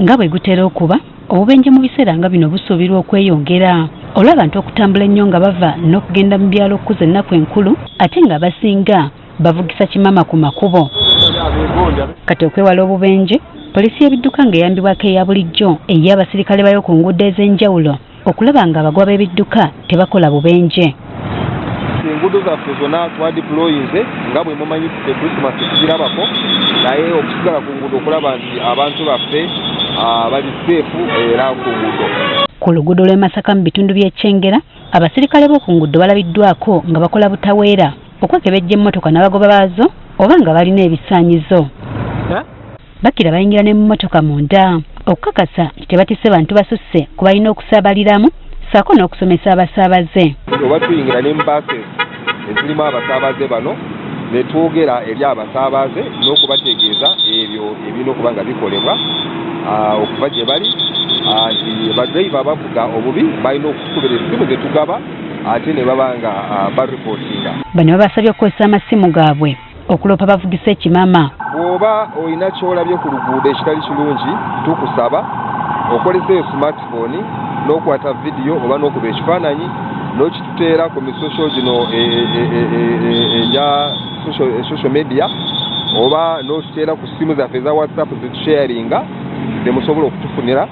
nga bwe gutera okuba obubenje mu biseera nga bino busuubirwa okweyongera olw'abantu okutambula ennyo nga bava n'okugenda mu byalo okuza ennaku enkulu ate nga abasinga bavugisa kimama ku makubo. Kati okwewala obubenje poliisi y'ebidduka ng'eyambibwako eya bulijjo ey'abasirikale bayo ku nguudo ez'enjawulo okulaba nga abagwa b'ebidduka tebakola bubenje. Enguudo zaffe zonna twadiployinze nga bwe mumanyi ffe Krismasi tugirabako naye okusigala ku nguudo okulaba nti abantu baffe bali seefu era ku nguudo. Ku luguudo lw'e Masaka mu bitundu by'e Kyengera abasirikale b'oku nguudo balabiddwako nga bakola butaweera okwekebejja emmotoka n'abagoba baazo oba nga balina ebisaanyizo. Bakira bayingira ne mu mmotoka munda okukakasa nti tebatise bantu basusse ku balina okusaabaliramu ssaako n'okusomesa abasaabaze. Oba tuyingira ne mu bases ezirimu abasaabaze bano ne twogera eri abasaabaze n'okubategeeza ebyo ebirina okuba nga bikolebwa okuva gye bali nti badriva abavuga obubi balina okutukubira essimu ze tugaba ate ne baba nga baripootinga. Bano babasabye okukozesa amasimu gaabwe okuloopa bavugisa ekimama. Bw'oba olina ky'olabye ku luguudo ekitali kirungi tukusaba okolesa smartphone n'okwata vidiyo oba n'okuba ekifaananyi n'okituteera ku misosho gino eya social media oba n'okituteera ku ssimu zaffe eza WhatsApp zetusharinga zemusobola okutufunira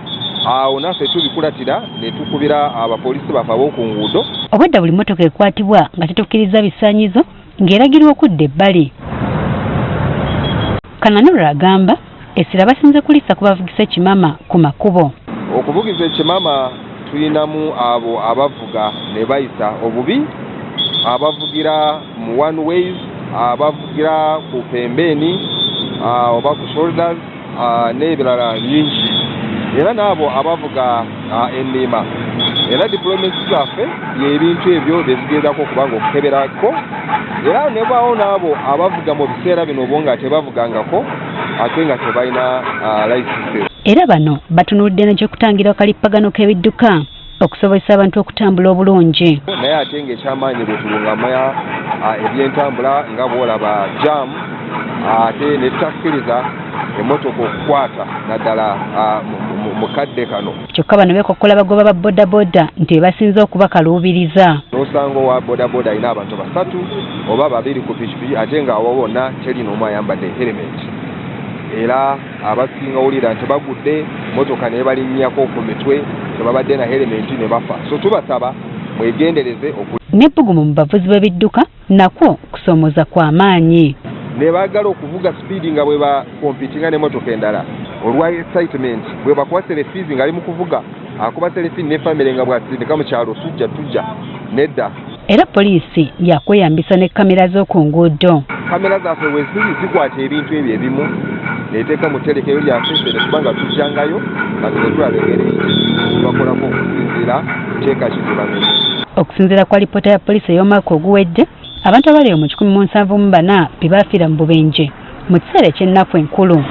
awo naffe tubikulatira ne tukubira abapoliisi baffe ab'oku nguudo. Obwedda buli mmotoka ekwatibwa nga tetukkiriza bisaanyizo ng'eragirwa okudda ebbali. Kananura agamba essira basinze kulisa ku bavugisa ekimama ku makubo. Okuvugiza ekimama tulinamu abo abavuga ne bayisa obubi, abavugira mu one ways, abavugira ku pembeeni oba ku shoulders n'ebirala bingi, era n'abo abavuga ennima. Era diplomacy zaffe y'ebintu ebyo byezigezaako okuba nga okukeberako, era ne bwawo n'abo abavuga mu biseera bino bo nga tebavugangako ate nga tebalina licenses. Era bano batunulidde n'ekyokutangira akalippagano k'ebidduka okusobozesa abantu okutambula obulungi. Naye ate ng'ekyamaanyi bwe tulungamya ebyentambula nga bw'olaba jam ate ne tutakkiriza emmotoka okukwata naddala mu kadde kano. Kyokka bano beekokkola bagoba ba bodaboda nti bebasinze okubakaluubiriza. N'osanga owa bodaboda alina abantu 3 oba 2 ku pikipiki ate ng'abo bonna teri n'omu ayambadde helmet. Era abasinga wulira nti bagudde motoka ne balinnyako ku mitwe tebabadde na helmet ne bafa. So tubasaba mwegendereze n'ebbugumu mu bavuzi b'ebidduka nakwo kusoomoza kwa maanyi. Ne baagala okuvuga speedi nga bwe bakompitinga n'emmotoka endala olwa excitement bwe bakuba selfies ng'ali mu kuvuga akuba selfie ne famire nga bw'asindika mu kyalo tujja nedda. Era poliisi yakweyambisa ne kamera z'oku nguudo. Kamera zaffe we ziri zikwata ebintu ebyo ebimu neteeka mu terekero lyaffe ne tuba nga tujjangayo nga tulaba engeri bakolako okusinziira teeka kizibamenye. Okusinziira kwa lipoota ya poliisi ey'omwaka oguwedde abantu abali mu 1740 be baafiira mu bubenje mu kiseera eky'ennaku enkulu.